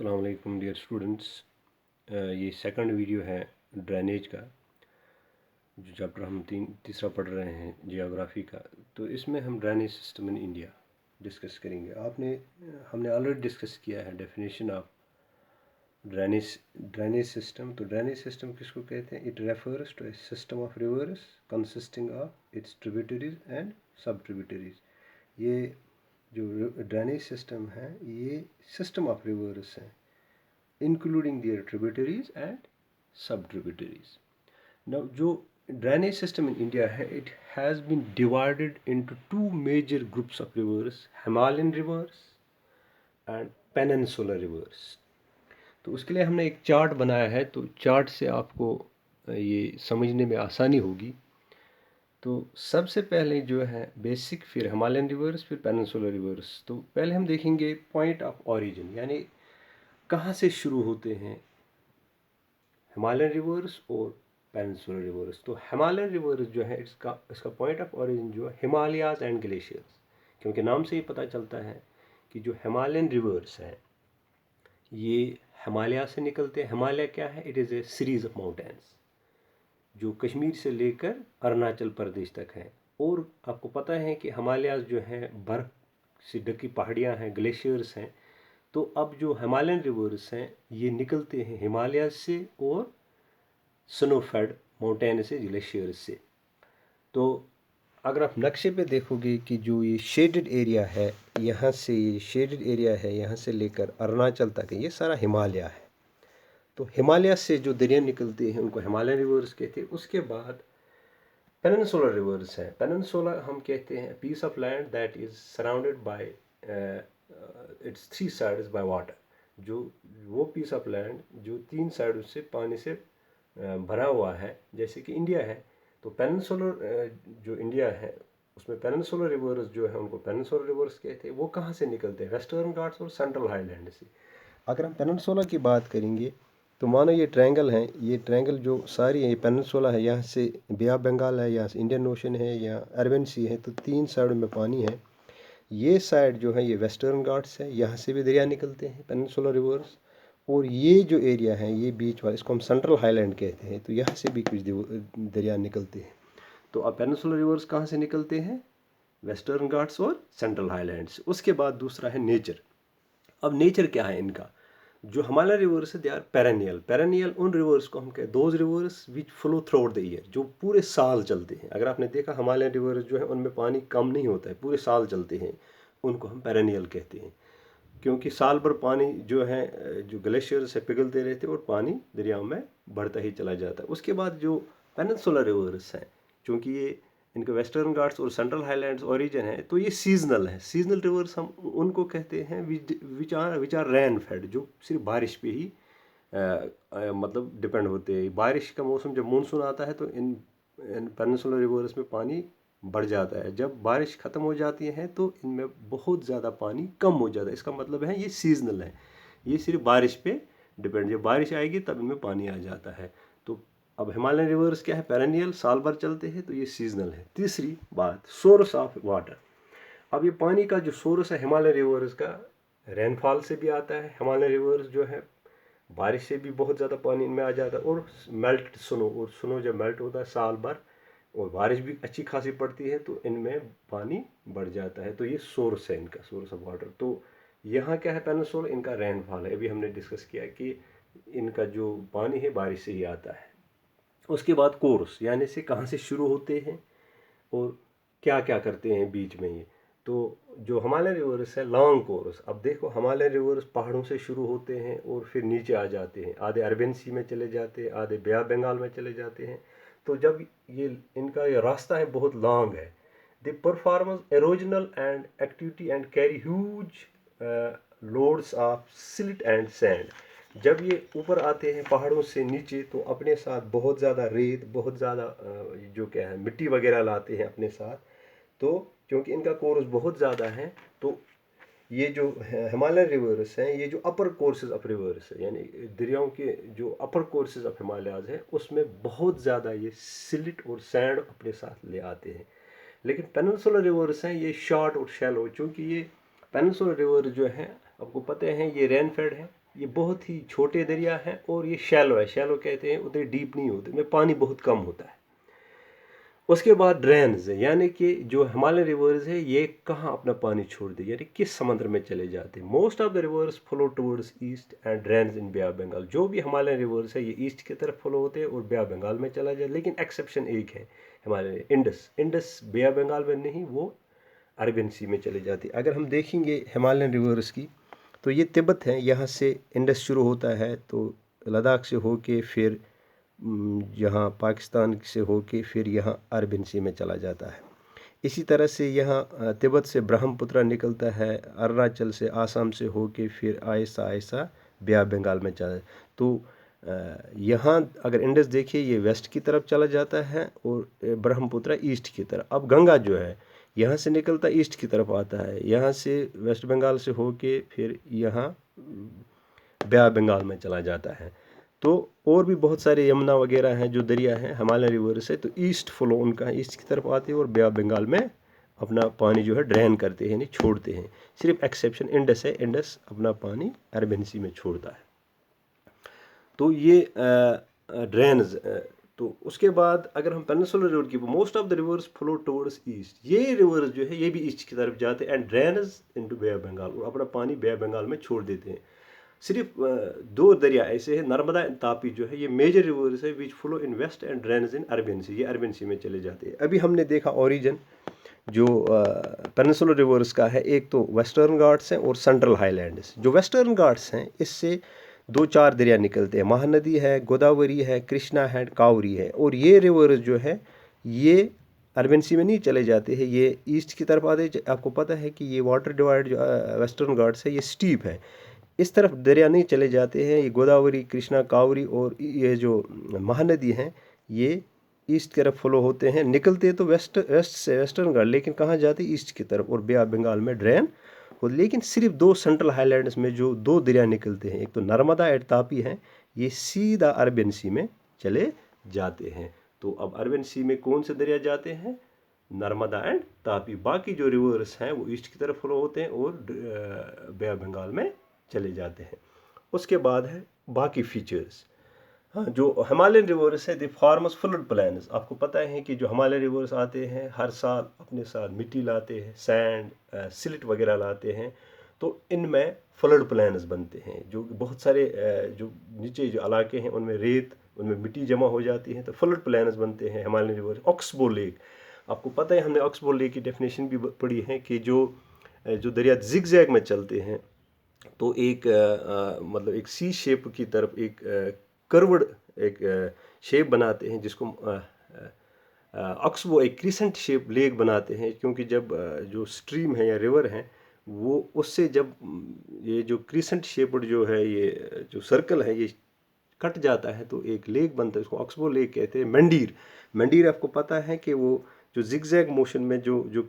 अस्सलाम वालेकुम dear students. ये सेकंड वीडियो है ड्रेनेज का, जो चैप्टर हम तीसरा पढ़ रहे हैं जियोग्राफी का। तो इसमें हम drainage system in India discuss करेंगे। हमने ऑलरेडी डिस्कस किया है डेफिनेशन ऑफ ड्रेनेज सिस्टम। तो ड्रेनेज सिस्टम किसको कहते हैं? It refers to a system of rivers consisting of its tributaries and sub tributaries. ये जो ड्रेनेज सिस्टम है ये सिस्टम ऑफ रिवर्स है, including their tributaries and sub-tributaries. Now, जो drainage system in India है, it has been divided into two major groups of rivers, Himalayan rivers and peninsular rivers. तो उसके लिए हमने एक चार्ट बनाया है, तो चार्ट से आपको ये समझने में आसानी होगी। तो सबसे पहले जो है बेसिक, फिर हिमालयन रिवर्स, फिर पेनिनसुलर रिवर्स। तो पहले हम देखेंगे पॉइंट ऑफ ऑरिजिन, यानी कहाँ से शुरू होते हैं हिमालयन रिवर्स और पेनिनसुलर रिवर्स। तो हिमालयन रिवर्स जो है इसका पॉइंट ऑफ ओरिजिन जो है हिमालयाज एंड ग्लेशियर्स, क्योंकि नाम से ही पता चलता है कि जो हिमालयन रिवर्स हैं ये हिमालय से निकलते हैं। हिमालय क्या है? It is a series of mountains जो कश्मीर से लेकर अरुणाचल प्रदेश तक है। और आपको पता है कि हिमालयाज जो हैं बर्फ़ से ढकी पहाड़ियाँ हैं, ग्लेशियर्स हैं। तो अब जो हिमालयन रिवर्स हैं ये निकलते हैं हिमालय से और स्नोफेड माउंटेन से, ग्लेशियर से। तो अगर आप नक्शे पे देखोगे कि जो ये शेडेड एरिया है, यहाँ से ये शेडेड एरिया है, यहाँ से लेकर अरुणाचल तक ये सारा हिमालय है। तो हिमालय से जो दरिया निकलते हैं उनको हिमालयन रिवर्स कहते हैं। उसके बाद पेनिनसुलर रिवर्स हैं। पेनिनसुला हम कहते हैं piece of land that is surrounded by its three sides by water. जो वो पीस ऑफ लैंड जो तीन साइड से पानी से भरा हुआ है, जैसे कि इंडिया है। तो पेनिनसुलर जो इंडिया है उसमें पेनिनसुलर रिवर्स जो है उनको पेनिनसुलर रिवर्स कहते हैं। वो कहाँ से निकलते हैं? वेस्टर्न घाट्स और सेंट्रल हाईलैंड से। अगर हम पेनिनसुला की बात करेंगे तो मानो ये ट्रायंगल है, ये ट्रायंगल जो सारी है ये पेनिनसुला है, यहाँ से बे ऑफ बंगाल है, यहाँ से इंडियन ओशन है, यहाँ अरबियन सी है। तो तीन साइड में पानी है। ये साइड जो है ये वेस्टर्न घाट्स है, यहाँ से भी दरिया निकलते हैं पेनिनसुलर रिवर्स। और ये जो एरिया है ये बीच वाला, इसको हम सेंट्रल हाईलैंड कहते हैं। तो यहाँ से भी कुछ दरिया निकलते हैं। तो अब पेनिनसुलर रिवर्स कहाँ से निकलते हैं? वेस्टर्न घाट्स और सेंट्रल हाईलैंड्स। उसके बाद दूसरा है नेचर। अब नेचर क्या है इनका? जो हिमालय रिवर्स है दे आर पेरेनियल। पेरेनियल उन रिवर्स को हम कहते, those reverse which flow through out the year, जो पूरे साल चलते हैं। अगर आपने देखा हिमालय रिवर्स जो है उनमें पानी कम नहीं होता है, पूरे साल चलते हैं, उनको हम पेरेनियल कहते हैं। क्योंकि साल भर पानी जो है जो ग्लेशियर से पिघलते रहते हैं और पानी दरियाओं में बढ़ता ही चला जाता है। उसके बाद जो पेनिनसुलर रिवर्स हैं, क्योंकि ये इनके वेस्टर्न घाट्स और सेंट्रल हाईलैंड्स ओरिजिन है, तो ये सीजनल है। सीजनल रिवर्स हम उनको कहते हैं विच आर रेन फेड, जो सिर्फ बारिश पे ही मतलब डिपेंड होते हैं। बारिश का मौसम जब मानसून आता है तो इन पेनिनसुलर रिवर्स में पानी बढ़ जाता है। जब बारिश ख़त्म हो जाती है तो इनमें बहुत ज़्यादा पानी कम हो जाता है। इसका मतलब है ये सीजनल है, ये सिर्फ बारिश पे डिपेंड। जब बारिश आएगी तब इनमें पानी आ जाता है। तो अब हिमालयन रिवर्स क्या है? पेरेनियल, साल भर चलते हैं, तो ये सीजनल है। तीसरी बात, सोर्स ऑफ वाटर। अब ये पानी का जो सोर्स है हिमालय रिवर्स का, रेनफॉल से भी आता है। हिमालय रिवर्स जो है बारिश से भी बहुत ज़्यादा पानी इनमें आ जाता है, और मेल्ट स्नो, और स्नो जब मेल्ट होता है साल भर और बारिश भी अच्छी खासी पड़ती है तो इनमें पानी बढ़ जाता है। तो ये सोर्स है इनका, सोर्स ऑफ वाटर। तो यहाँ क्या है? पेनिनसुला इनका रेनफॉल है। अभी हमने डिस्कस किया कि इनका जो पानी है बारिश से ही आता है। उसके बाद कोर्स, यानी से कहाँ से शुरू होते हैं और क्या क्या करते हैं बीच में ये। तो जो हिमालय रिवर्स है लॉन्ग कोर्स। अब देखो हिमालय रिवर्स पहाड़ों से शुरू होते हैं और फिर नीचे आ जाते हैं, आधे अरबियन सी में चले जाते हैं, आधे बे ऑफ बंगाल में चले जाते हैं। तो जब ये इनका ये रास्ता है बहुत लॉन्ग है, they perform erosional and activity and carry huge loads of silt and sand. जब ये ऊपर आते हैं पहाड़ों से नीचे तो अपने साथ बहुत ज़्यादा रेत, बहुत ज़्यादा जो क्या है मिट्टी वगैरह लाते हैं अपने साथ। तो क्योंकि इनका कोर्स बहुत ज़्यादा है, तो ये जो हिमालयन रिवर्स हैं ये जो अपर कोर्सेज ऑफ रिवर्स है, यानी दरियाओं के जो अपर कोर्सेज ऑफ हिमालयाज हैं उसमें बहुत ज़्यादा ये सिल्ट और सैंड अपने साथ ले आते हैं। लेकिन पेनिनसुलर रिवर्स हैं ये शॉर्ट और शैलो। चूँकि ये पेनिनसुलर रिवर जो है आपको पता है ये रेन फेड है, ये बहुत ही छोटे दरिया हैं और ये शैलो है। शैलो कहते हैं उतने डीप नहीं होते, में पानी बहुत कम होता है। उसके बाद ड्रेन्स है, यानी कि जो हिमालयन रिवर्स है ये कहाँ अपना पानी छोड़ दे, यानी किस समंदर में चले जाते हैं। Most of the rivers flow towards east and drains in Bay of Bengal. जो भी हिमालयन रिवर्स है ये ईस्ट की तरफ फ्लो होते हैं और बे ऑफ बंगाल में चला जाए। लेकिन एक्सेप्शन एक है हिमालयन, इंडस। इंडस बे ऑफ बंगाल में नहीं, वो अरबियन सी में चले जाती है। अगर हम देखेंगे हिमालयन रिवर्स की, तो ये तिब्बत है, यहाँ से इंडस शुरू होता है, तो लद्दाख से होके फिर यहाँ पाकिस्तान से होके फिर यहाँ अरबियन सी में चला जाता है। इसी तरह से यहाँ तिब्बत से ब्रह्मपुत्र निकलता है, अरुणाचल से आसाम से होके फिर आहिस्ता आहिस्ता बे ऑफ बंगाल में चला। तो यहाँ अगर इंडस देखिए ये वेस्ट की तरफ चला जाता है और ब्रह्मपुत्र ईस्ट की तरफ। अब गंगा जो है यहाँ से निकलता ईस्ट की तरफ आता है, यहाँ से वेस्ट बंगाल से होके फिर यहाँ बे ऑफ बंगाल में चला जाता है। तो और भी बहुत सारे यमुना वगैरह हैं जो दरिया हैं हिमालयन रिवर से, तो ईस्ट फ्लो उनका ईस्ट की तरफ आते हैं और बे ऑफ बंगाल में अपना पानी जो है ड्रेन करते हैं, यानी छोड़ते हैं। सिर्फ एक्सेप्शन इंडस है, इंडस अपना पानी अरबियन सी में छोड़ता है। तो ये ड्रेन्स। तो उसके बाद अगर हम पेनिनसुलर रिवर की, most of the rivers flow towards east. ये रिवर्स जो है ये भी ईस्ट की तरफ जाते हैं and drains into Bay of Bengal, और अपना पानी बे ऑफ बंगाल में छोड़ देते हैं। सिर्फ दो दरिया ऐसे हैं, नर्मदा एंड तापी जो है ये मेजर रिवर्स है which flow in west and drains in Arabian sea, ये अरबियन सी में चले जाते हैं। अभी हमने देखा ओरिजिन जो पेनिनसुलर रिवर्स का है, एक तो वेस्टर्न घाट्स हैं और सेंट्रल हाईलैंड्स। जो वेस्टर्न घाट्स हैं इससे 2-4 दरिया निकलते हैं, महानदी है, गोदावरी है, कृष्णा है, कावरी है। और ये रिवर्स जो है ये अरबियन सी में नहीं चले जाते हैं, ये ईस्ट की तरफ आते। आपको पता है कि ये वाटर डिवाइड जो वेस्टर्न घाट्स है ये स्टीप है, इस तरफ दरिया नहीं चले जाते हैं। ये गोदावरी, कृष्णा, कावरी और ये जो महानदी हैं ये ईस्ट की तरफ फ्लो होते हैं। निकलते तो वेस्ट से वेस्टर्न घाट, लेकिन कहाँ जाते ईस्ट की तरफ और बे ऑफ बंगाल में ड्रेन हो। लेकिन सिर्फ 2 सेंट्रल हाईलैंड्स में जो 2 दरिया निकलते हैं, एक तो नर्मदा एंड तापी हैं, ये सीधा अरबियन सी में चले जाते हैं। तो अब अरबियन सी में कौन से दरिया जाते हैं? नर्मदा एंड तापी। बाकी जो रिवर्स हैं वो ईस्ट की तरफ फ्लो होते हैं और बे ऑफ बंगाल में चले जाते हैं। उसके बाद है बाकी फीचर्स। हाँ, जो हिमालयन रिवर्स है द फॉर्मस फ्लड प्लान्स। आपको पता है कि जो हिमालयन रिवर्स आते हैं हर साल अपने साथ मिट्टी लाते हैं, सैंड, सिल्ट वगैरह लाते हैं, तो इनमें फ्लड प्लान्स बनते हैं। जो बहुत सारे जो नीचे जो इलाके हैं उनमें रेत, उनमें मिट्टी जमा हो जाती है, तो फ्लड प्लान्स बनते हैं हिमालयन रिवर्स। ऑक्सबो लेक, आपको पता है हमने ऑक्सबो लेक की डेफिनेशन भी पढ़ी है कि जो दरिया जिगजैग में चलते हैं, तो एक मतलब एक सी शेप की तरफ एक कर्वड एक शेप बनाते हैं, जिसको ऑक्सबो एक क्रिसेंट शेप लेक बनाते हैं। क्योंकि जब जो स्ट्रीम है या रिवर है वो उससे जब ये जो क्रिसेंट शेप्ड जो है ये जो सर्कल है ये कट जाता है तो एक लेक बनता है, उसको ऑक्सबो लेक कहते हैं। मंडीर, मंडीर आपको पता है कि वो जो जिगजैग मोशन में जो जो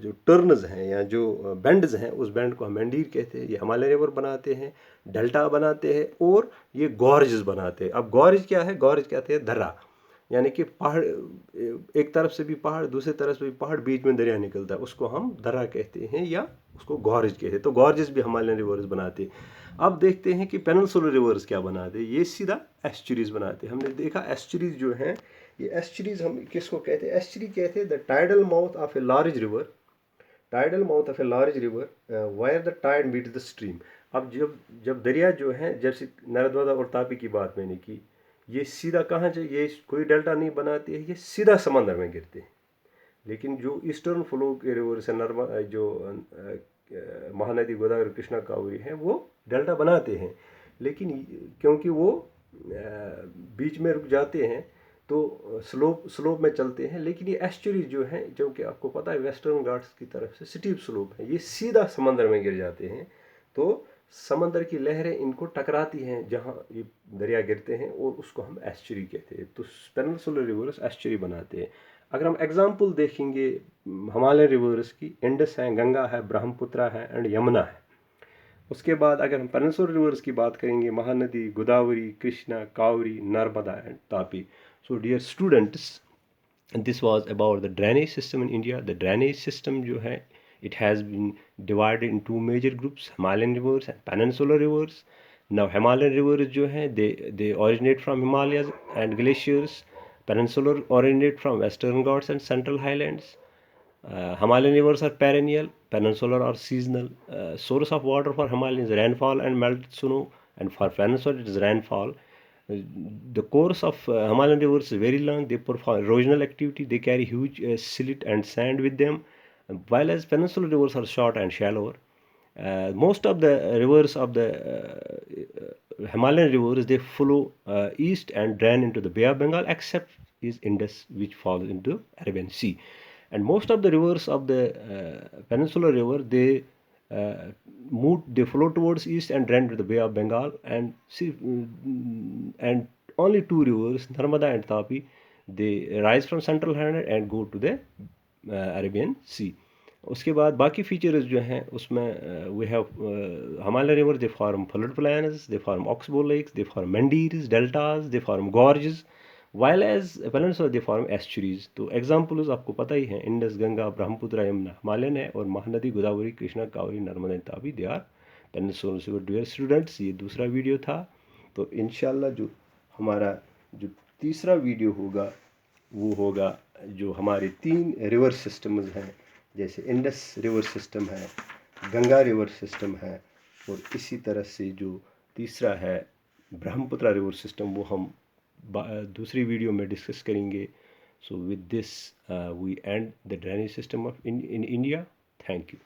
जो टर्न्स हैं या जो बेंड्स हैं उस बेंड को हम मंडीर कहते हैं। ये हिमालय रिवर बनाते हैं, डेल्टा बनाते हैं और ये गॉर्जेस बनाते हैं। अब गॉर्ज क्या है? गॉर्ज कहते हैं दर्रा, यानी कि पहाड़, एक तरफ से भी पहाड़, दूसरी तरफ से भी पहाड़, बीच में दरिया निकलता है, उसको हम दर्रा कहते हैं या उसको गॉर्ज कहते हैं। तो गॉर्जेस भी हिमालयन रिवर्स बनाते हैं। अब देखते हैं कि पेनिनसुलर रिवर्स क्या बनाते हैं। ये सीधा एस्चुरीज बनाते हैं। हमने देखा एस्चुरीज जो हैं, ये एस्चुरीज हम किसको कहते हैं? एस्चुरी कहते हैं the tidal mouth of a large river, tidal mouth of a large river where the tide meet the stream. अब जब दरिया जो है, जैसे नर्मदा और तापी की बात मैंने की, ये सीधा कहाँ से, ये कोई डेल्टा नहीं बनाती है, ये सीधा समंदर में गिरते हैं। लेकिन जो ईस्टर्न फ्लो के रिवर से नर्मदा जो महानदी, गोदावरी, कृष्णा, कावेरी हैं वो डेल्टा बनाते हैं, लेकिन क्योंकि वो बीच में रुक जाते हैं तो स्लोप में चलते हैं। लेकिन ये एस्चुरीज जो हैं, जो कि आपको पता है वेस्टर्न घाट्स की तरफ से स्टीप स्लोप है, ये सीधा समंदर में गिर जाते हैं। तो समंदर की लहरें इनको टकराती हैं जहाँ ये दरिया गिरते हैं और उसको हम एस्चुरी कहते हैं। तो पेनिनसुलर रिवर्स एस्चुरी बनाते हैं। अगर हम एग्जाम्पल देखेंगे हिमालयन रिवर्स की, इंडस है, गंगा है, ब्रह्मपुत्र है एंड यमुना है। उसके बाद अगर हम पेनिनसुलर रिवर्स की बात करेंगे, Mahanadi, Godavari, Krishna, Kaveri, Narmada and Tapi. So dear students, this was about the drainage system in India. The drainage system जो है, it has been divided in 2 major groups, Himalayan rivers and peninsular rivers. Now Himalayan rivers जो हैं they originate from Himalayas and glaciers. Peninsular originate from Western Ghats and Central Highlands. Himalayan rivers are perennial, peninsular or seasonal. Source of water for Himalayan is rainfall and melted snow, and for peninsular it is rainfall. The course of Himalayan rivers is very long. They perform erosional activity. They carry huge silt and sand with them, while as peninsular rivers are short and shallower. Most of the rivers of the Himalayan rivers they flow east and drain into the Bay of Bengal, except is Indus, which falls into Arabian Sea. And most of the rivers of the peninsular river uh, they flow towards east and drain to the Bay of Bengal. And see, and only two rivers, Narmada and Tapi, they rise from central highland and go to the Arabian sea. उसके बाद बाकी features जो हैं उसमें we have Himalaya river they form flood plains, they form oxbow lakes, they form meanders, deltas, they form gorges, while as peninsula they form estuaries. तो examples आपको पता ही हैं, इंडस, गंगा, ब्रह्मपुत्र, यमुना हिमालयन है, और Mahanadi Godavari, Krishna, Kaveri, Narmada, Tapi they are peninsula. Dear students, ये दूसरा video था. तो इंशाल्लाह जो हमारा जो तीसरा वीडियो होगा वो होगा जो हमारे 3 रिवर सिस्टम्स हैं, जैसे इंडस रिवर सिस्टम है, गंगा रिवर सिस्टम है, और इसी तरह से जो तीसरा है ब्रह्मपुत्र रिवर सिस्टम, वो हम दूसरी वीडियो में डिस्कस करेंगे. So with this we end the drainage system of in India. Thank you.